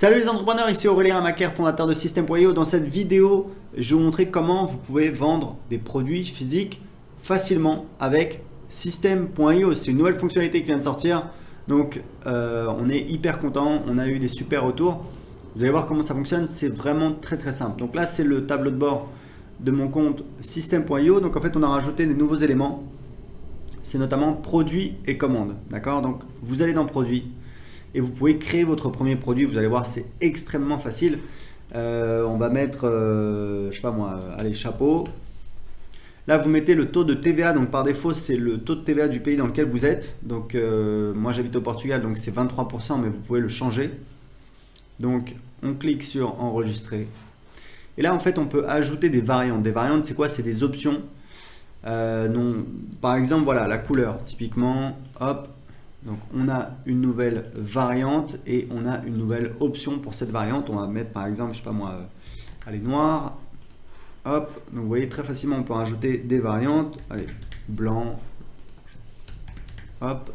Salut les entrepreneurs, ici Aurélien Macaire, fondateur de System.io. Dans cette vidéo, je vais vous montrer comment vous pouvez vendre des produits physiques facilement avec System.io. C'est une nouvelle fonctionnalité qui vient de sortir, donc on est hyper content, on a eu des super retours. Vous allez voir comment ça fonctionne, c'est vraiment très simple. Donc là, c'est le tableau de bord de mon compte System.io. Donc en fait, on a rajouté des nouveaux éléments. C'est notamment produits et commandes. D'accord? Donc vous allez dans produits et vous pouvez créer votre premier produit. Vous allez voir, c'est extrêmement facile. On va mettre, je sais pas moi, allez, chapeau. Là, vous mettez le taux de TVA. Donc par défaut, c'est le taux de TVA du pays dans lequel vous êtes. Donc moi, j'habite au Portugal, donc c'est 23%, mais vous pouvez le changer. Donc on clique sur enregistrer. Et là, en fait, on peut ajouter des variantes. Des variantes, c'est quoi? C'est des options. Non, par exemple, voilà, la couleur, typiquement, hop, donc on a une nouvelle variante et on a une nouvelle option pour cette variante. On va mettre par exemple, je sais pas moi, allez, noir, hop, donc vous voyez très facilement, on peut rajouter des variantes, allez, blanc, hop,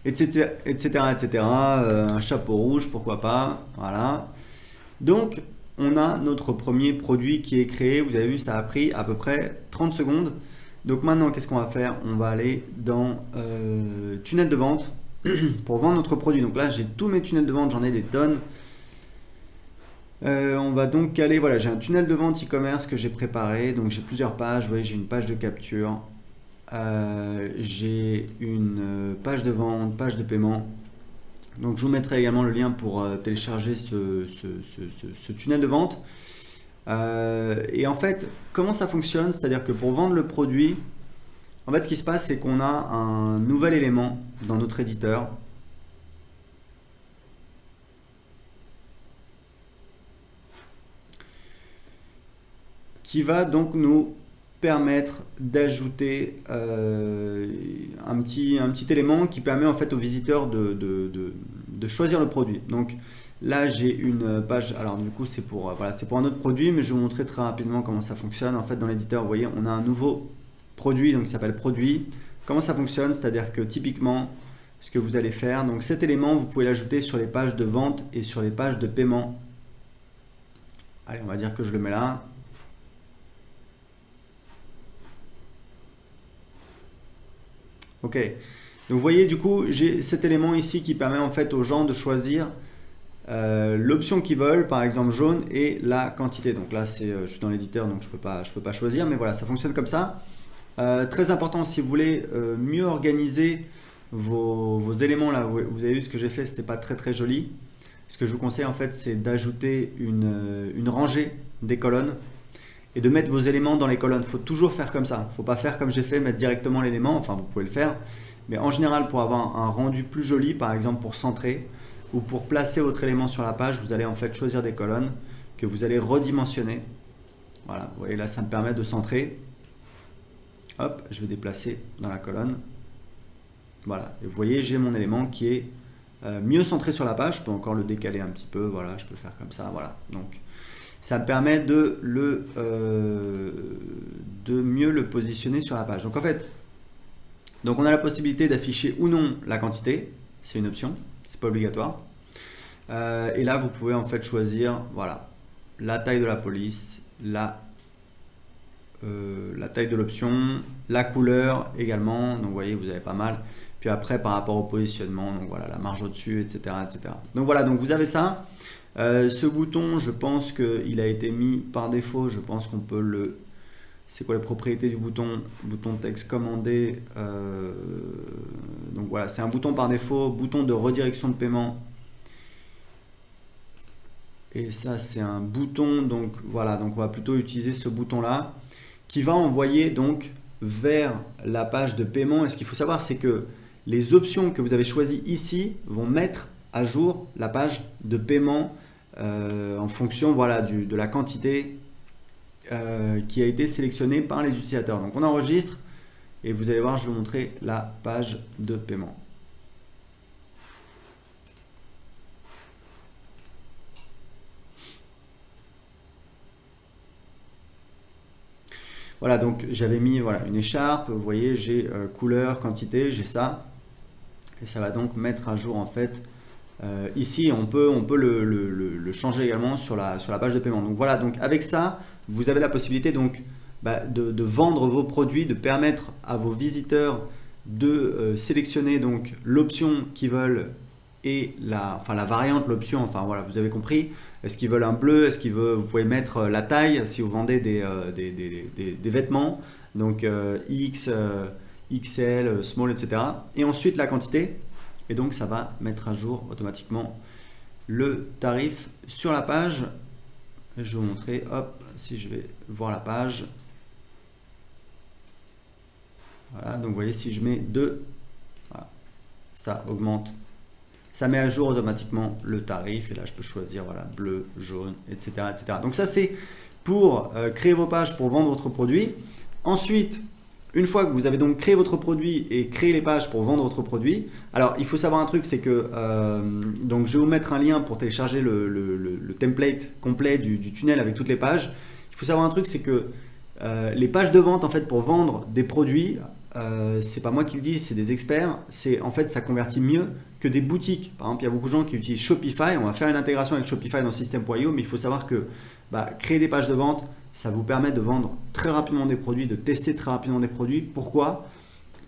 etc., etc. Un chapeau rouge, pourquoi pas, voilà. Donc, on a notre premier produit qui est créé. Vous avez vu, ça a pris à peu près 30 secondes. Donc maintenant, qu'est-ce qu'on va faire? On va aller dans tunnel de vente pour vendre notre produit. Donc là, j'ai tous mes tunnels de vente, j'en ai des tonnes. On va donc caler, voilà, j'ai un tunnel de vente e-commerce que j'ai préparé. Donc j'ai plusieurs pages. Vous voyez, j'ai une page de capture, j'ai une page de vente, page de paiement. Donc je vous mettrai également le lien pour télécharger ce tunnel de vente. Et en fait, comment ça fonctionne? C'est-à-dire que pour vendre le produit, en fait, ce qui se passe, c'est qu'on a un nouvel élément dans notre éditeur qui va donc nous permettre d'ajouter un petit élément qui permet en fait aux visiteurs de choisir le produit. Donc là, j'ai une page, alors du coup c'est pour, voilà, c'est pour un autre produit, mais je vais vous montrer très rapidement comment ça fonctionne. En fait, dans l'éditeur, vous voyez, on a un nouveau produit, donc qui s'appelle produit. Comment ça fonctionne? C'est-à-dire que typiquement, ce que vous allez faire, donc cet élément, vous pouvez l'ajouter sur les pages de vente et sur les pages de paiement. Allez, on va dire que je le mets là. Ok, donc vous voyez, du coup, j'ai cet élément ici qui permet en fait aux gens de choisir l'option qu'ils veulent, par exemple jaune, et la quantité. Donc là, je suis dans l'éditeur, donc je peux pas choisir, mais voilà, ça fonctionne comme ça. Très important, si vous voulez mieux organiser vos éléments là, vous avez vu ce que j'ai fait, c'était pas très joli. Ce que je vous conseille en fait, c'est d'ajouter une rangée des colonnes et de mettre vos éléments dans les colonnes. Il faut toujours faire comme ça. Il ne faut pas faire comme j'ai fait, mettre directement l'élément. Enfin, vous pouvez le faire. Mais en général, pour avoir un rendu plus joli, par exemple pour centrer ou pour placer votre élément sur la page, vous allez en fait choisir des colonnes que vous allez redimensionner. Voilà, vous voyez là, ça me permet de centrer. Hop, je vais déplacer dans la colonne. Voilà, et vous voyez, j'ai mon élément qui est mieux centré sur la page. Je peux encore le décaler un petit peu. Voilà, je peux faire comme ça. Voilà, donc ça me permet de mieux le positionner sur la page. Donc en fait, donc on a la possibilité d'afficher ou non la quantité, c'est une option, c'est pas obligatoire. Et là, vous pouvez en fait choisir, voilà, la taille de la police, la taille de l'option, la couleur également. Donc vous voyez, vous avez pas mal. Puis après, par rapport au positionnement, donc voilà, la marge au-dessus, etc., etc. Donc voilà, donc vous avez ça. Ce bouton, je pense qu'il a été mis par défaut. Je pense qu'on peut le... C'est quoi les propriétés du bouton? Bouton texte commandé. Donc voilà, c'est un bouton par défaut. Bouton de redirection de paiement. Et ça, c'est un bouton. Donc voilà, donc on va plutôt utiliser ce bouton-là qui va envoyer donc vers la page de paiement. Et ce qu'il faut savoir, c'est que les options que vous avez choisies ici vont mettre à jour la page de paiement en fonction, voilà, de la quantité qui a été sélectionnée par les utilisateurs. Donc on enregistre et vous allez voir, je vais vous montrer la page de paiement. Voilà, donc j'avais mis, voilà, une écharpe, vous voyez, j'ai couleur, quantité, j'ai ça. Et ça va donc mettre à jour en fait Ici, on peut le changer également sur la page de paiement. Donc voilà, donc avec ça, vous avez la possibilité donc, de vendre vos produits, de permettre à vos visiteurs de sélectionner donc l'option qu'ils veulent et la variante, l'option, enfin voilà, vous avez compris. Est-ce qu'ils veulent un bleu? Est-ce qu'ils veulent, vous pouvez mettre la taille si vous vendez des vêtements, donc X, XL, small, etc. Et ensuite la quantité. Et donc ça va mettre à jour automatiquement le tarif sur la page. Je vais vous montrer, hop, si je vais voir la page. Voilà, donc vous voyez, si je mets 2, voilà, ça augmente. Ça met à jour automatiquement le tarif. Et là, je peux choisir voilà, bleu, jaune, etc., etc. Donc ça, c'est pour créer vos pages pour vendre votre produit. Ensuite, une fois que vous avez donc créé votre produit et créé les pages pour vendre votre produit, alors il faut savoir un truc, c'est que donc je vais vous mettre un lien pour télécharger le template complet du tunnel avec toutes les pages. Il faut savoir un truc, c'est que les pages de vente en fait pour vendre des produits, c'est pas moi qui le dis, c'est des experts. C'est en fait ça convertit mieux que des boutiques. Par exemple, il y a beaucoup de gens qui utilisent Shopify. On va faire une intégration avec Shopify dans System.io, mais il faut savoir que créer des pages de vente, ça vous permet de vendre très rapidement des produits, de tester très rapidement des produits. Pourquoi?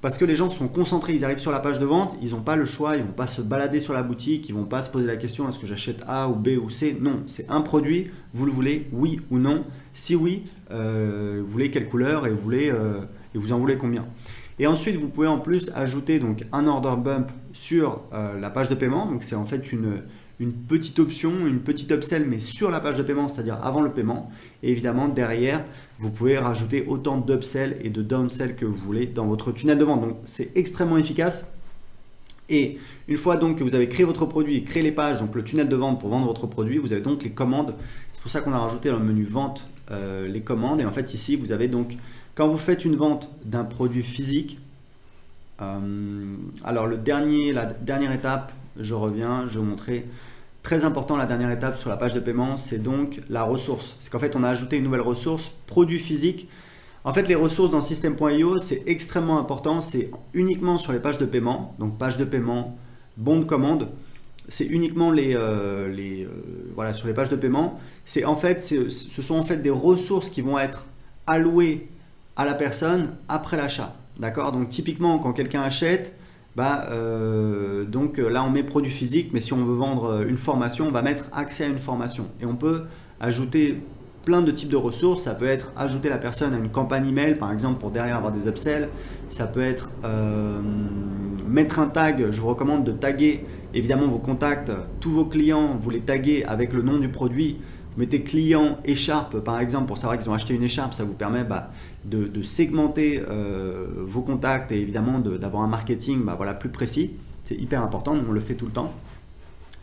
Parce que les gens sont concentrés, ils arrivent sur la page de vente, ils n'ont pas le choix, ils ne vont pas se balader sur la boutique, ils ne vont pas se poser la question est-ce que j'achète A ou B ou C? Non, c'est un produit, vous le voulez, oui ou non? Si oui, vous voulez quelle couleur et vous en voulez combien? Et ensuite, vous pouvez en plus ajouter donc un order bump sur la page de paiement. Donc c'est en fait une petite option, une petite upsell, mais sur la page de paiement, c'est-à-dire avant le paiement. Et évidemment, derrière, vous pouvez rajouter autant d'upsell et de downsell que vous voulez dans votre tunnel de vente. Donc, c'est extrêmement efficace. Et une fois donc que vous avez créé votre produit et créé les pages, donc le tunnel de vente pour vendre votre produit, vous avez donc les commandes. C'est pour ça qu'on a rajouté dans le menu vente les commandes. Et en fait, ici, vous avez donc, quand vous faites une vente d'un produit physique, alors la dernière étape, je reviens, je vais vous montrer. Très important, la dernière étape sur la page de paiement, c'est donc la ressource. C'est qu'en fait, on a ajouté une nouvelle ressource, produit physique. En fait, les ressources dans System.io, c'est extrêmement important. C'est uniquement sur les pages de paiement. Donc, page de paiement, bon de commande. C'est uniquement voilà, sur les pages de paiement. Ce sont en fait des ressources qui vont être allouées à la personne après l'achat. D'accord? Donc, typiquement, quand quelqu'un achète, donc là on met produit physique, mais si on veut vendre une formation, on va mettre accès à une formation. Et on peut ajouter plein de types de ressources. Ça peut être ajouter la personne à une campagne email, par exemple, pour derrière avoir des upsells. Ça peut être mettre un tag. Je vous recommande de taguer évidemment vos contacts, tous vos clients, vous les taguez avec le nom du produit. Vous mettez client écharpe par exemple pour savoir qu'ils ont acheté une écharpe. Ça vous permet de segmenter vos contacts et évidemment d'avoir un marketing voilà, plus précis. C'est hyper important, on le fait tout le temps.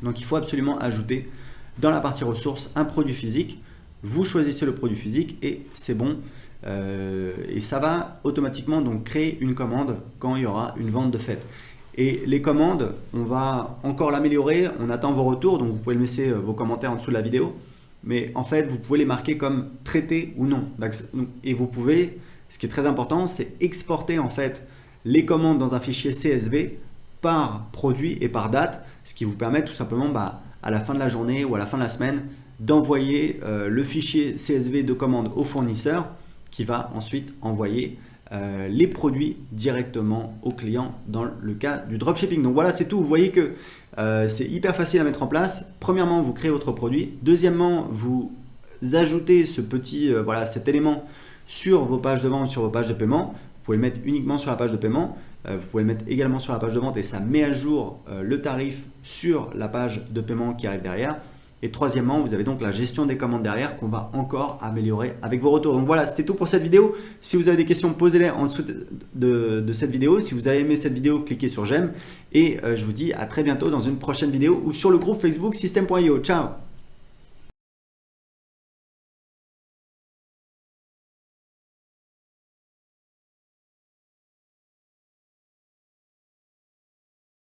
Donc il faut absolument ajouter dans la partie ressources un produit physique. Vous choisissez le produit physique et c'est bon. Et ça va automatiquement donc créer une commande quand il y aura une vente de fait. Et les commandes, on va encore l'améliorer. On attend vos retours, donc vous pouvez laisser vos commentaires en dessous de la vidéo. Mais en fait, vous pouvez les marquer comme traités ou non. Et vous pouvez, ce qui est très important, c'est exporter en fait les commandes dans un fichier CSV par produit et par date, ce qui vous permet tout simplement à la fin de la journée ou à la fin de la semaine d'envoyer le fichier CSV de commande au fournisseur qui va ensuite envoyer les produits directement au client dans le cas du dropshipping. Donc voilà, c'est tout. Vous voyez que c'est hyper facile à mettre en place. Premièrement, vous créez votre produit. Deuxièmement, vous ajoutez cet élément sur vos pages de vente, sur vos pages de paiement. Vous pouvez le mettre uniquement sur la page de paiement. Vous pouvez le mettre également sur la page de vente et ça met à jour le tarif sur la page de paiement qui arrive derrière. Et troisièmement, vous avez donc la gestion des commandes derrière qu'on va encore améliorer avec vos retours. Donc voilà, c'était tout pour cette vidéo. Si vous avez des questions, posez-les en dessous de cette vidéo. Si vous avez aimé cette vidéo, cliquez sur j'aime. Et je vous dis à très bientôt dans une prochaine vidéo ou sur le groupe Facebook System.io. Ciao!